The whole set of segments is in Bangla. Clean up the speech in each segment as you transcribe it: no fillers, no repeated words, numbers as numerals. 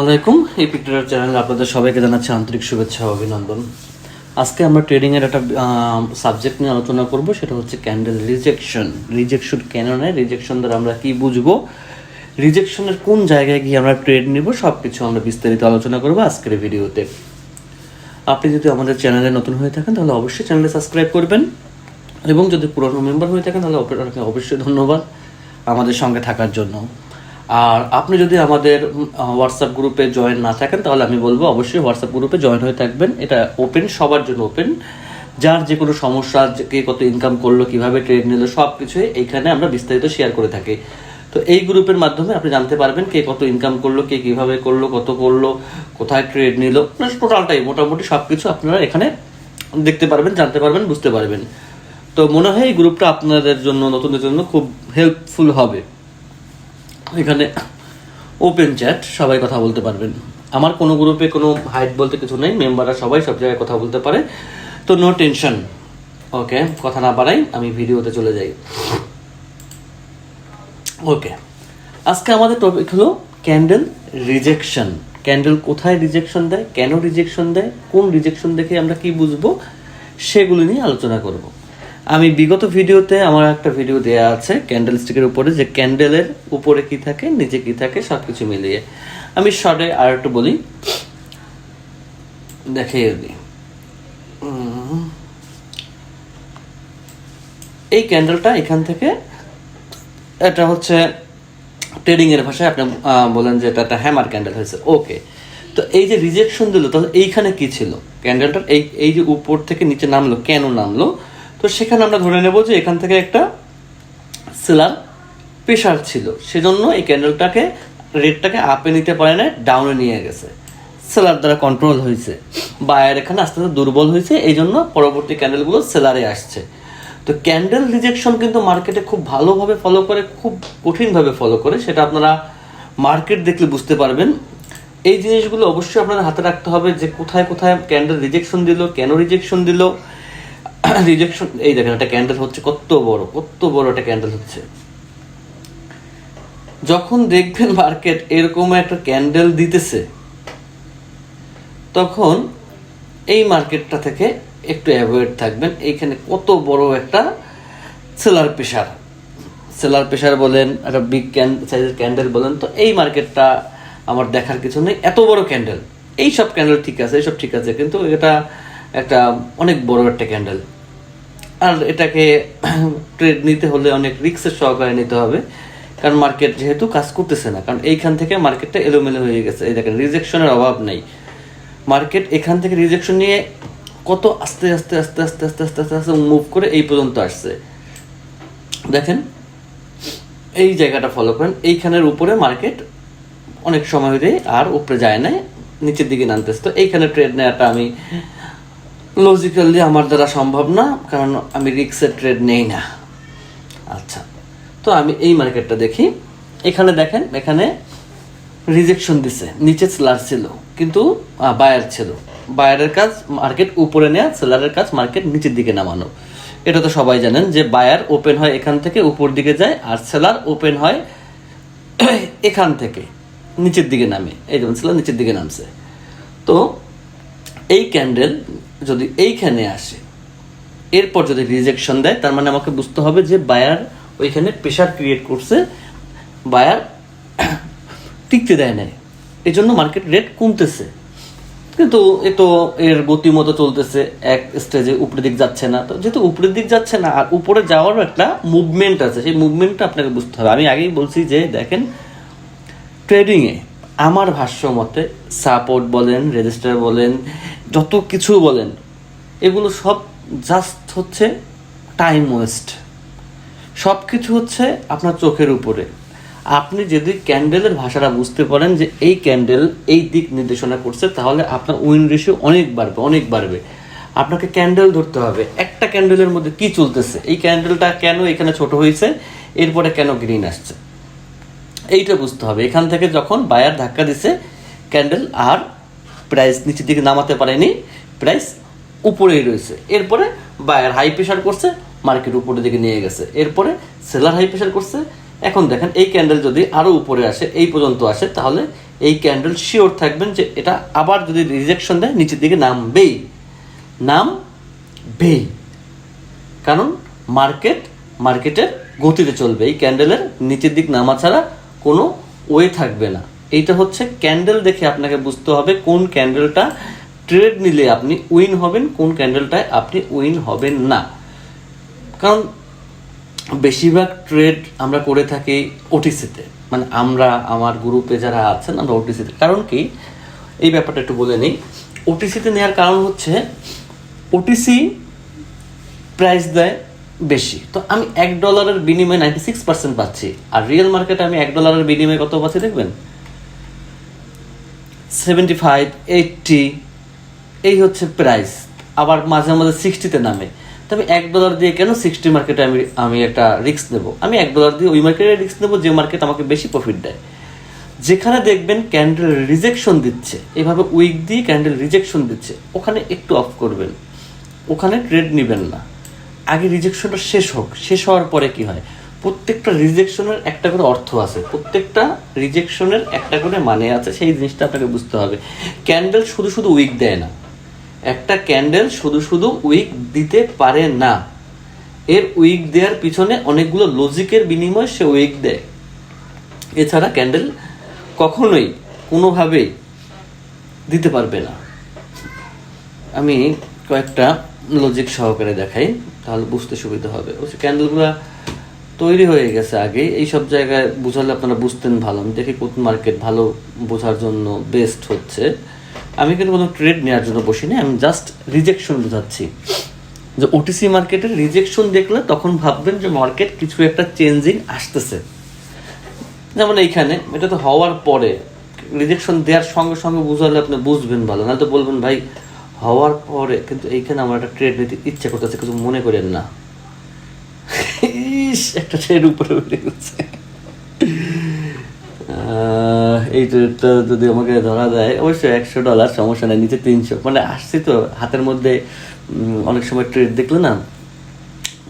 আলাইকুম। এই পিকচার চ্যানেলে আপনাদের সবাইকে জানাচ্ছি আন্তরিক শুভেচ্ছা ও অভিনন্দন। আজকে আমরা ট্রেডিংয়ের একটা সাবজেক্ট নিয়ে আলোচনা করব, সেটা হচ্ছে ক্যান্ডেল রিজেকশন। রিজেকশন কেন নেয়, রিজেকশন দ্বারা আমরা কী বুঝবো, রিজেকশনের কোন জায়গায় গিয়ে আমরা ট্রেড নিব, সব কিছু আমরা বিস্তারিত আলোচনা করবো আজকের ভিডিওতে। আপনি যদি আমাদের চ্যানেলে নতুন হয়ে থাকেন তাহলে অবশ্যই চ্যানেলে সাবস্ক্রাইব করবেন, এবং যদি পুরনো মেম্বার হয়ে থাকেন তাহলে আপনাকে অবশ্যই ধন্যবাদ আমাদের সঙ্গে থাকার জন্য। আর আপনি যদি আমাদের হোয়াটসঅ্যাপ গ্রুপে জয়েন না থাকেন তাহলে আমি বলবো অবশ্যই হোয়াটসঅ্যাপ গ্রুপে জয়েন হয়ে থাকবেন। এটা ওপেন, সবার জন্য ওপেন। যার যে কোনো সমস্যা, কে কত ইনকাম করলো, কীভাবে ট্রেড নিল, সব কিছুই এইখানে আমরা বিস্তারিত শেয়ার করে থাকি। তো এই গ্রুপের মাধ্যমে আপনি জানতে পারবেন কে কত ইনকাম করলো, কে কীভাবে করলো, কত করলো, কোথায় ট্রেড নিল, টোটালটাই মোটামুটি সব কিছু আপনারা এখানে দেখতে পারবেন, জানতে পারবেন, বুঝতে পারবেন। তো মনে হয় এই গ্রুপটা আপনাদের জন্য, নতুনদের জন্য খুব হেল্পফুল হবে। এখানে ওপেন চ্যাট, সবাই কথা বলতে পারবেন। আমার কোনো গ্রুপে কোনো হাইট বলতে কিছু নেই, মেম্বাররা সবাই সব জায়গায় কথা বলতে পারে। তো নো টেনশন। ওকে, কথা না বাড়াই, আমি ভিডিওতে চলে যাই। ওকে, আজকে আমাদের টপিক হলো ক্যান্ডেল রিজেকশন। ক্যান্ডেল কোথায় রিজেকশন দেয়, কেন রিজেকশন দেয়, কোন রিজেকশন দেখে আমরা কি বুঝবো, সেগুলো নিয়ে আলোচনা করব। আমি বিগত ভিডিওতে আমার একটা ভিডিও দেওয়া আছে ক্যান্ডেল স্টিকের উপরে, যে ক্যান্ডেলের উপরে কি থাকে, নিচে কি থাকে, সব কিছু মিলিয়ে। আমি শর্টে আর একটু বলি, দেখিয়ে দিই। এই ক্যান্ডেলটা এখান থেকে, এটা হচ্ছে ট্রেডিংয়ের ভাষায় আপনি বলেন যে এটা একটা হ্যামার ক্যান্ডেল হয়েছে। ওকে, তো এই যে রিজেকশন দিল, তাহলে এইখানে কি ছিল, ক্যান্ডেলটার এই যে উপর থেকে নিচে নামলো, কেন নামলো? তো সেখানে আমরা ধরে নেব যে এখান থেকে একটা সেলার প্রেশার ছিল, সেজন্য এই ক্যান্ডেলটাকে, রেটটাকে আপে নিতে পারে না, ডাউনে নিয়ে গেছে, সেলার দ্বারা কন্ট্রোল হয়েছে। বায়ার এখানে আস্তে আস্তে দুর্বল হয়েছে, এই জন্য পরবর্তী ক্যান্ডেলগুলো সেলারে আসছে। তো ক্যান্ডেল রিজেকশন কিন্তু মার্কেটে খুব ভালোভাবে ফলো করে, খুব কঠিনভাবে ফলো করে, সেটা আপনারা মার্কেট দেখলে বুঝতে পারবেন। এই জিনিসগুলো অবশ্যই আপনাদের হাতে রাখতে হবে, যে কোথায় কোথায় ক্যান্ডেল রিজেকশন দিল, কেন রিজেকশন দিল। রিজেকশন, এই দেখেন একটা ক্যান্ডেল হচ্ছে, কত বড় একটা ক্যান্ডেল হচ্ছে। যখন দেখবেন মার্কেট এরকম একটা ক্যান্ডেল দিতেছে, তখন এই মার্কেটটা থেকে একটু অ্যাভয়েড থাকবেন। এইখানে কত বড় একটা সেলার প্রেশার বলেন, একটা বিগ সাইজের ক্যান্ডেল বলেন, তো এই মার্কেটটা আমার দেখার কিছু নেই। এত বড় ক্যান্ডেল, এই সব ক্যান্ডেল ঠিক আছে, এইসব ঠিক আছে, কিন্তু এটা একটা অনেক বড় একটা ক্যান্ডেল, আর এটাকে ট্রেড নিতে হলে অনেক রিস্কের সহকারে নিতে হবে, কারণ মার্কেট যেহেতু কাজ করতেছে না, কারণ এইখান থেকে মার্কেটটা এলোমেলো হয়ে গেছে। এই দেখেন, রিজেকশনের অভাব নেই, মার্কেট এখান থেকে রিজেকশন নিয়ে কত আস্তে আস্তে আস্তে আস্তে আস্তে আস্তে আস্তে আস্তে মুভ করে এই পর্যন্ত আসছে। দেখেন, এই জায়গাটা ফলো করেন, এইখানের উপরে মার্কেট অনেক সময় হয়ে আর উপরে যায় না, নিচের দিকে নামতেছে। তো এইখানে ট্রেড নেওয়াটা আমি লজিক্যালি আমার দ্বারা সম্ভব না, কারণ আমি রিস্কের ট্রেড নেই না। আচ্ছা, তো আমি এই মার্কেটটা দেখি। এখানে দেখেন, এখানে রিজেকশন দিছে, নিচে সেলার ছিল কিন্তু বায়ার ছিল। বায়ারের কাজ মার্কেট উপরে নেওয়া, সেলারের কাজ মার্কেট নিচের দিকে নামানো। এটা তো সবাই জানেন যে বায়ার ওপেন হয় এখান থেকে উপর দিকে যায়, আর সেলার ওপেন হয় এখান থেকে নিচের দিকে নামে। এই যেমন সেলার নিচের দিকে নামছে। তো এই ক্যান্ডেল যদি এইখানে আসে, এরপর যদি রিজেকশন দেয়, তার মানে আমাকে বুঝতে হবে যে বায়ার ওইখানে প্রেশার ক্রিয়েট করছে, বায়ার টিকতে দেয় নাই, এই জন্য মার্কেট রেট কমতেছে। কিন্তু এ তো এর গতিমতো চলতেছে, এক স্টেজে উপরের দিক যাচ্ছে না। তো যেহেতু উপরের দিক যাচ্ছে না, আর উপরে যাওয়ারও একটা মুভমেন্ট আছে, সেই মুভমেন্টটা আপনাকে বুঝতে হবে। আমি আগেই বলছি যে দেখেন, ট্রেডিংয়ে আমার ভাষ্য মতে সাপোর্ট বলেন, রেজিস্টার বলেন, যত কিছু বলেন, এগুলো সব জাস্ট হচ্ছে টাইম ওয়েস্ট। সব কিছু হচ্ছে আপনার চোখের উপরে। আপনি যদি ক্যান্ডেলের ভাষাটা বুঝতে পারেন যে এই ক্যান্ডেল এই দিক নির্দেশনা করছে, তাহলে আপনার উইন রেশিও অনেক বাড়বে। আপনাকে ক্যান্ডেল ধরতে হবে, একটা ক্যান্ডেলের মধ্যে কি চলতেছে, এই ক্যান্ডেলটা কেন এখানে ছোট হয়েছে, এরপরে কেন গ্রিন আসছে, এইটা বুঝতে হবে। এখান থেকে যখন বায়ার ধাক্কা দিছে, ক্যান্ডেল আর প্রাইস নিচের দিকে নামাতে পারেনি, প্রাইস উপরেই রয়েছে। এরপরে বায়ার হাই প্রেশার করছে, মার্কেট উপরের দিকে নিয়ে গেছে। এরপরে সেলার হাই প্রেশার করছে। এখন দেখেন, এই ক্যান্ডেল যদি আরও উপরে আসে, এই পর্যন্ত আসে, তাহলে এই ক্যান্ডেল শিওর থাকবেন যে এটা আবার যদি রিজেকশন দেয় নিচের দিকে নামবেই, কারণ মার্কেটের গতিতে চলবে। এই ক্যান্ডেলের নিচের দিক নামা ছাড়া কোনো ওয়ে থাকবে না। এইটা হচ্ছে ক্যান্ডেল দেখে আপনাকে বুঝতে হবে কোন ক্যান্ডেলটা ট্রেড নিলে আপনি উইন হবেন, কোন ক্যান্ডেলটায় আপনি উইন হবেন না। কারণ বেশিরভাগ ট্রেড আমরা করে থাকি ওটিসিতে, মানে আমার গ্রুপে যারা আছেন আমরা ওটিসিতে। কারণ কি, এই ব্যাপারটা একটু বলে নিই। ওটিসিতে নেওয়ার কারণ হচ্ছে ওটিসি প্রাইস দেয় বেশি, তো আমি $1 বিনিময়ে 96% পাচ্ছি। আর রিয়েল মার্কেটে আমি $1 বিনিময়ে কত পাচ্ছি দেখবেন, 75, 80 এই হচ্ছে প্রাইস। আবার মাঝে মাঝে 60-তে নামে। তবে $1 দিয়ে কেন 60 মার্কেটে আমি একটা রিস্ক নেব? আমি $1 দিয়ে ওই মার্কেটে রিস্ক নেব যে মার্কেট আমাকে বেশি প্রফিট দেয়। যেখানে দেখবেন ক্যান্ডেল রিজেকশন দিচ্ছে, এভাবে উইক দিয়ে ক্যান্ডেল রিজেকশন দিচ্ছে, ওখানে একটু অফ করবেন, ওখানে ট্রেড নেবেন না। আগে রিজেকশনটা শেষ হওয়ার পরে কি হয়, প্রত্যেকটা রিজেকশনের একটা করে অর্থ আছে, প্রত্যেকটা রিজেকশনের একটা করে মানে আছে। সেই জিনিসটা আপনাকে বুঝতে হবে। ক্যান্ডেল শুধু উইক দেয় না, একটা ক্যান্ডেল শুধু উইক দিতে পারে না। এর উইক দেওয়ার পিছনে অনেকগুলো লজিকের বিনিময়ে সে উইক দেয়। এছাড়া ক্যান্ডেল কখনোই কোনোভাবেই দিতে পারবে না। আমি কয়েকটা লজিক সহকারে দেখাই, তাহলে বুঝতে সুবিধা হবে। অবশ্য ক্যান্ডেলগুলো তৈরি হয়ে গেছে আগে, এই সব জায়গায় বুঝালে আপনারা বুঝতেন ভালো। আমি দেখি কোন মার্কেট ভালো বোঝার জন্য বেস্ট হচ্ছে। আমি কিন্তু কোনো ট্রেড নেওয়ার জন্য বসিনি, আমি জাস্ট রিজেকশন বোঝাচ্ছি। যে ওটিসি মার্কেটের রিজেকশন দেখলে তখন ভাববেন যে মার্কেট কিছু একটা চেঞ্জিং আসতেছে। যেমন এইখানে এটা তো হওয়ার পরে রিজেকশন দেওয়ার সঙ্গে সঙ্গে বুঝালে আপনি বুঝবেন ভালো, নাহলে তো বলবেন ভাই হওয়ার পরে। কিন্তু এইখানে আমার একটা ট্রেড নিতে ইচ্ছে করতেছে, কিছু মনে করেন না। একটা ট্রেড উপরে উঠে গেছে। এই ট্রেডটা যদি আমাকে ধরা দেয়, অবশ্যই $100 সমস্যা নেই, নিচে 300, মানে আসছি তো হাতের মধ্যে। অনেক সময় ট্রেড দেখলে না,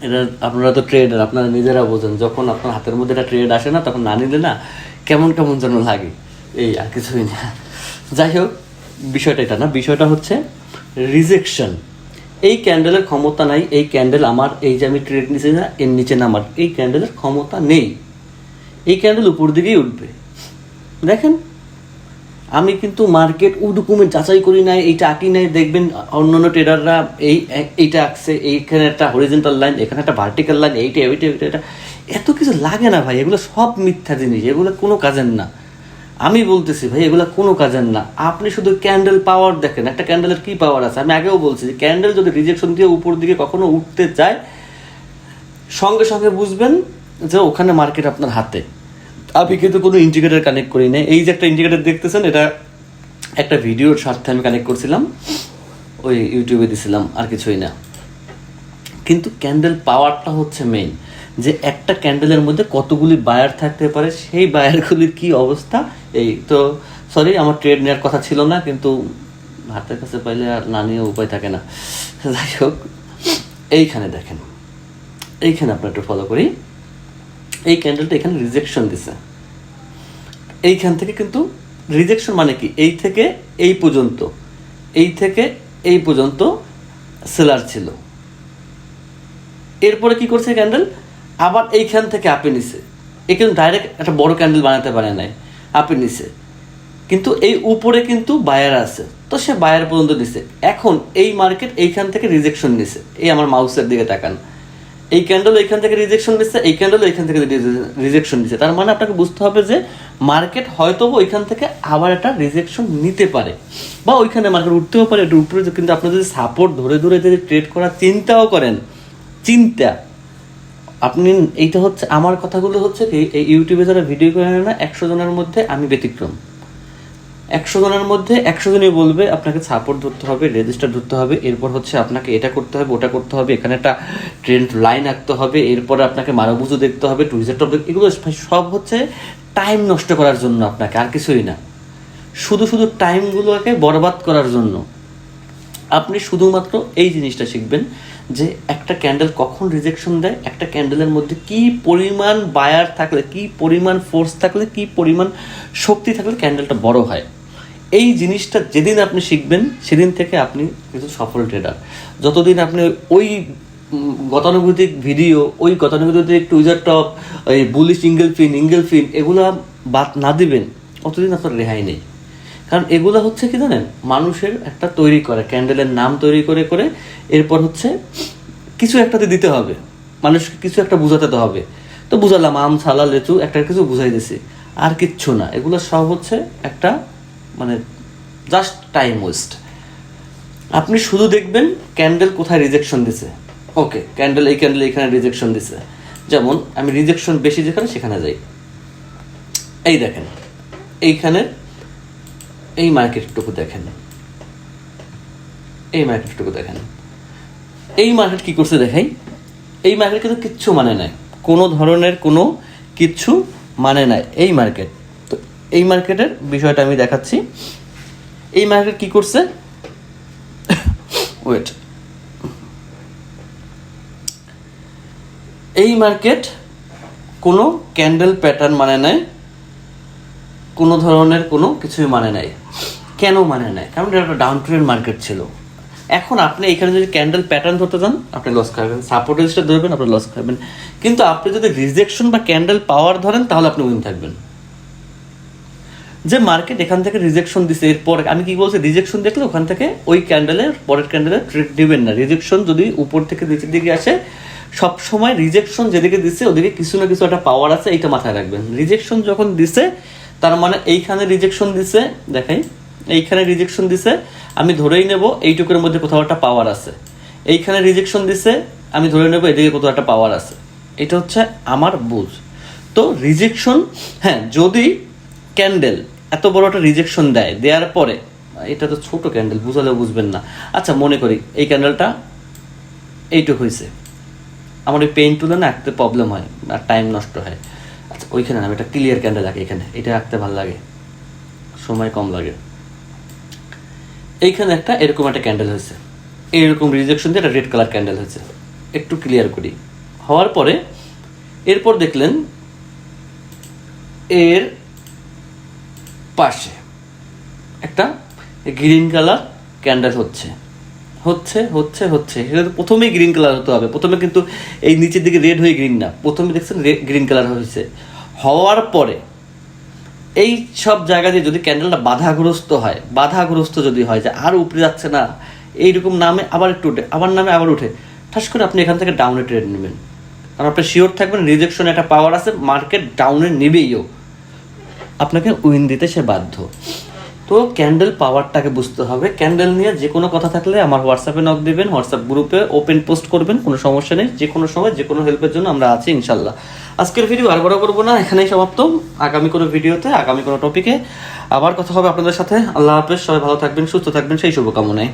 এটা আপনারা তো ট্রেডার, আপনারা নিজেরা বোঝেন, যখন আপনার হাতের মধ্যে একটা ট্রেড আসে না, তখন না নিলে না কেমন যেন লাগে, এই আর কিছুই না। যাই হোক, বিষয়টা এটা না, বিষয়টা হচ্ছে রিজেকশন। এই ক্যান্ডেলের ক্ষমতা নাই, এই ক্যান্ডেল আমার এই যে আমি ট্রেড নিচে না, এর নিচে নামার এই ক্যান্ডেলের ক্ষমতা নেই। এই ক্যান্ডেল উপর দিকেই উঠবে। দেখেন, আমি কিন্তু মার্কেট ওরকমের যাচাই করি নাই, এইটা আঁকি নাই। দেখবেন অন্যান্য ট্রেডাররা এইটা আঁকছে, এইখানে একটা হরিজেন্টাল লাইন, এখানে একটা ভার্টিক্যাল লাইন, এইটা এত কিছু লাগে না ভাই, এগুলো সব মিথ্যা জিনিস, এগুলো কোনো কাজের না। আমি বলতেছি ভাই, এগুলো কোনো কাজের না। আপনি শুধু ক্যান্ডেল পাওয়ার দেখেন, একটা ক্যান্ডেলের কি পাওয়ার আছে। আমি আগেও বলছি যে ক্যান্ডেল যদি রিজেকশন দিয়ে উপর দিকে কখনো উঠতে চায়, সঙ্গে সঙ্গে বুঝবেন যে ওখানে মার্কেট আপনার হাতে। আমি কিন্তু কোনো ইন্ডিকেটার কানেক্ট করি না। এই যে একটা ইন্ডিকেটার দেখতেছেন, এটা একটা ভিডিওর স্বার্থে আমি কানেক্ট করছিলাম, ওই ইউটিউবে দিছিলাম, আর কিছুই না। কিন্তু ক্যান্ডেল পাওয়ারটা হচ্ছে মেইন, যে একটা ক্যান্ডেলের মধ্যে কতগুলি বায়ার থাকতে পারে, সেই বায়ারগুলির কি অবস্থা। এই তো সরি, আমার ট্রেড নেওয়ার কথা ছিল না, কিন্তু হাতের কাছে পাইলে আর না নিয়ে উপায় থাকে না। যাই হোক, এইখানে দেখেন, এইখানে আপনার একটু ফলো করি। এই ক্যান্ডেলটা এখানে রিজেকশন দিছে, এইখান থেকে কিন্তু রিজেকশন মানে কি, এই থেকে এই পর্যন্ত, এই থেকে এই পর্যন্ত সেলার ছিল। এরপরে কি করছে ক্যান্ডেল, আবার এইখান থেকে আপে নিছে। এ কিন্তু ডাইরেক্ট একটা বড় ক্যান্ডেল বানাতে পারে নাই, আপে নিছে। কিন্তু এই উপরে কিন্তু বায়ার আছে, তো সে বায়ার পর্যন্ত নিছে। এখন এই মার্কেট এইখান থেকে রিজেকশন নিছে। এই আমার মাউসের দিকে তাকান, এই ক্যান্ডেল এইখান থেকে রিজেকশন দিচ্ছে, এই ক্যান্ডেল এইখান থেকে রিজেকশন দিচ্ছে। তার মানে আপনাকে বুঝতে হবে যে মার্কেট হয়তো ওইখান থেকে আবার একটা রিজেকশন নিতে পারে, বা ওইখানে মার্কেট উঠতেও পারে একটু উপরে। কিন্তু আপনি যদি সাপোর্ট ধরে যদি ট্রেড করার চিন্তাও করেন, আপনি, এইটা হচ্ছে আমার কথাগুলো হচ্ছে কি, এই ইউটিউবে যারা ভিডিও করে না, 100 জনের মধ্যে আমি ব্যতিক্রম। 100 জনের মধ্যে 100 জনই বলবে আপনাকে সাপোর্ট ধরতে হবে, রেজিস্টার ধরতে হবে, এরপর হচ্ছে আপনাকে এটা করতে হবে, ওটা করতে হবে, এখানে একটা ট্রেন্ড লাইন আঁকতে হবে, এরপরে আপনাকে মারুবুজু দেখতে হবে, টুইজার টপ, এগুলো সব হচ্ছে টাইম নষ্ট করার জন্য আপনাকে, আর কিছুই না। শুধু টাইমগুলোকে বরবাদ করার জন্য। আপনি শুধুমাত্র এই জিনিসটা শিখবেন যে একটা ক্যান্ডেল কখন রিজেকশন দেয়, একটা ক্যান্ডেলের মধ্যে কি পরিমাণ বায়ার থাকলে, কি পরিমাণ ফোর্স থাকলে, কি পরিমাণ শক্তি থাকলে ক্যান্ডেলটা বড় হয়। এই জিনিসটা যেদিন আপনি শিখবেন সেদিন থেকে আপনি কিন্তু সফল ট্রেডার। যতদিন আপনি ওই গতানুগতিক ভিডিও, ওই গতানুগতিক টুইজার টপ, ওই বুলিশ ইঙ্গেল ফিন এগুলো বাদ না দিবেন, অতদিন আপনার রেহাই নেই। কারণ এগুলো হচ্ছে কি জানেন, মানুষের একটা তৈরি করে, ক্যান্ডেলের নাম তৈরি করে করে এরপর হচ্ছে কিছু একটাতে দিতে হবে, মানুষকে কিছু একটা বুঝাতে তো হবে। তো বুঝালাম আম ছালা লেচু একটা কিছু বুঝাই দিছি, আর কিচ্ছু না। এগুলো সব হচ্ছে একটা মানে জাস্ট টাইম ওয়েস্ট। আপনি শুধু দেখবেন ক্যান্ডেল কোথায় রিজেকশন দিছে, ওকে ক্যান্ডেল এই ক্যান্ডেল এখানে রিজেকশন দিছে, যেমন আমি রিজেকশন বেশি যেখানে সেখানে যাই। এই দেখেন এইখানে এই মার্কেটটুকু দেখেন, এই মার্কেটটুকু দেখেন, এই মার্কেট কি করছে দেখাই। এই মার্কেট কিন্তু কিচ্ছু মানে নাই, কোনো ধরনের কোনো কিচ্ছু মানে নাই এই মার্কেট। তো এই মার্কেটের বিষয়টা আমি দেখাচ্ছি। এই মার্কেট কি করছে, ওয়েট, এই মার্কেট কোনো ক্যান্ডেল প্যাটার্ন মানে নাই, কোনো ধরনের কোনো কিছুই মানে নাই। কেন মানে নাই? কারণ এটা একটা ডাউন ট্রেন্ড মার্কেট ছিল। এখন আপনি এখানে যদি ক্যান্ডেল প্যাটার্ন ধরতে যান আপনি লস খাবেন, সাপোর্ট রেজিস্টার ধরবেন আপনি লস খাবেন, কিন্তু আপনি যদি রিজেকশন বা ক্যান্ডেল পাওয়ার ধরেন তাহলে আপনি উইন থাকবেন। যে মার্কেট এখান থেকে রিজেকশন দিছে, এরপর আমি কি বলছি, রিজেকশন দেখলে ওখান থেকে ওই ক্যান্ডেলের পরের ক্যান্ডেলে ট্রেড দিবেন না। রিজেকশন যদি উপর থেকে নিচের দিকে আসে, সব সময় রিজেকশন যেদিকে দিচ্ছে ওদিকে কিছু না কিছু একটা পাওয়ার আছে, এইটা মাথায় রাখবেন। রিজেকশন যখন দিছে তার মানে এইখানে রিজেকশন দিছে, দেখাই এইখানে রিজেকশন দিছে, আমি ধরেই নেব এইটুকুর মধ্যে কোথাও একটা পাওয়ার আছে। এইখানে রিজেকশন দিছে, আমি ধরে নেব এদিকে কোথাও একটা পাওয়ার আছে। এটা হচ্ছে আমার বুঝ। তো রিজেকশন, হ্যাঁ, যদি ক্যান্ডেল এত বড় একটা রিজেকশন দেয়, দেওয়ার পরে, এটা তো ছোট ক্যান্ডেল বুঝালেও বুঝবেন না, আচ্ছা মনে করি এই ক্যান্ডেলটা এইটুকু হয়েছে, আমার ওই পেইন্ট তুলে না আঁকতে প্রবলেম হয় আর টাইম নষ্ট হয়। আচ্ছা ওইখানে আমি একটা ক্লিয়ার ক্যান্ডেল আঁকি, এখানে এটা আঁকতে ভালো লাগে, সময় কম লাগে। এইখানে একটা এরকম একটা ক্যান্ডেল হয়েছে, এইরকম রিজেকশন দিয়ে একটা রেড কালার ক্যান্ডেল হয়েছে, একটু ক্লিয়ার করি। হওয়ার পরে এরপর দেখলেন এর পাশে একটা গ্রিন কালার ক্যান্ডেল হচ্ছে হচ্ছে হচ্ছে হচ্ছে সেটা তো প্রথমেই গ্রিন কালার হতে হবে, প্রথমে কিন্তু এই নিচের দিকে রেড হয়ে গ্রিন না, প্রথমে দেখছেন গ্রিন কালার হয়েছে। হওয়ার পরে এই সব জায়গা দিয়ে যদি ক্যান্ডেলটা বাধাগ্রস্ত হয়, বাধাগ্রস্ত যদি হয় যে আর উপরে যাচ্ছে না, এইরকম নামে আবার একটু উঠে, আবার নামে আবার উঠে, ঠাস করে আপনি এখান থেকে ডাউনে ট্রেড নেবেন। কারণ আপনি শিওর থাকবেন রিজেকশনে একটা পাওয়ার আছে, মার্কেট ডাউনে নেবেইও, আপনাকে উইন দিতে সে বাধ্য। তো ক্যান্ডেল পাওয়ারটাকে বুঝতে হবে। ক্যান্ডেল নিয়ে যে কোনো কথা থাকলে আমার হোয়াটসঅ্যাপে নক দিবেন, হোয়াটসঅ্যাপ গ্রুপে ওপেন পোস্ট করবেন, কোনো সমস্যা নেই, যে কোনো সময় যে কোনো হেল্পের জন্য আমরা আছি ইনশাল্লাহ। আজকের ভিডিও আর বড় করবো না, এখানেই সমাপ্ত। আগামী কোনো ভিডিওতে আগামী কোনো টপিকে আবার কথা হবে আপনাদের সাথে। আল্লাহ হাফেজ, সবাই ভালো থাকবেন, সুস্থ থাকবেন, সেই শুভকামনায়।